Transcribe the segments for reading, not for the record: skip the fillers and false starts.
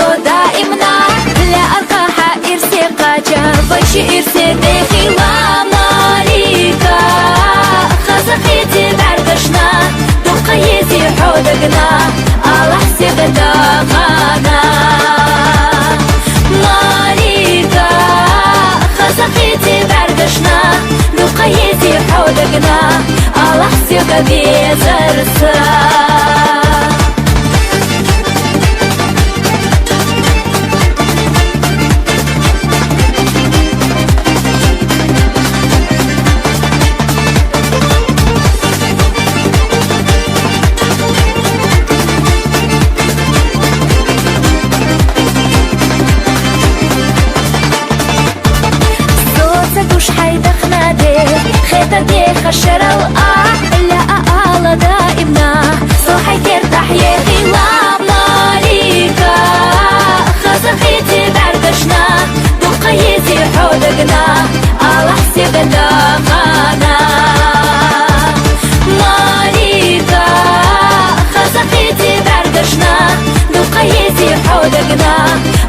دائمنا لأرقاها إرسي قاجة بشي إرسي ديخي وماليكا خزقيتي بعرقشنا دقيتي حودقنا الله سيبدا غانا ماليكا خزقيتي بعرقشنا دقيتي حودقنا الله سيبدا زرسا دي خشرة ولا أقال دائمنا صوحي ترتاح يا غيوة ماليكا خزقيتي بعرقشنا دقيتي حودقنا الله حسيب داغانا ماليكا خزقيتي بعرقشنا دقيتي حودقنا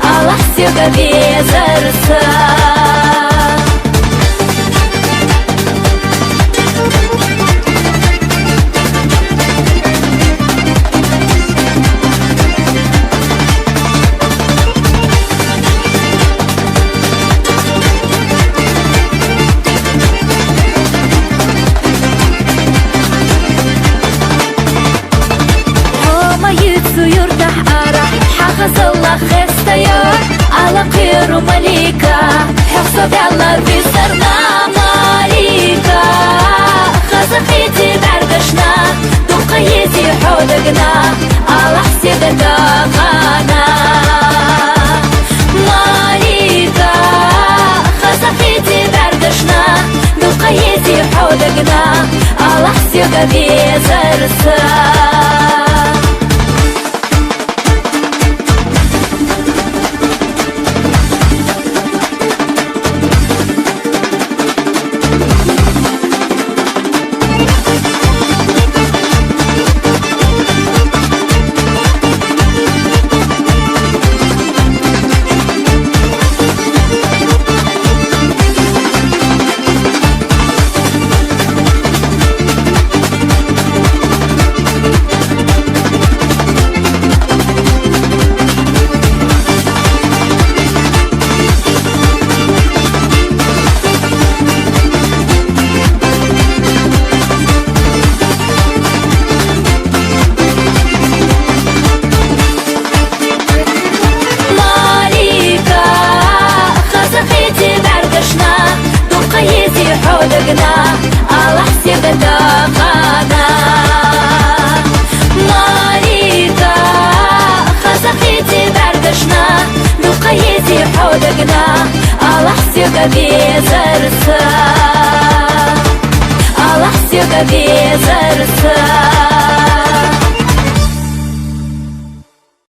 الله حسيب بيزرسا يرتاح أرح حخص الله خستيار على قير مليكا حفظ الله بيسرنا ماليكا خزقيتي بعرقشنا دقيتي حودقنا الله حسيب داغانا ماليكا خزقيتي بعرقشنا دقيتي حودقنا الله حسيب بيزرسا حودقنا الله حسيب داغانا ماليكا خزقيتي بعرقشنا دقيتي حودقنا الله حسيب بيزرسا الله حسيب بيزرسا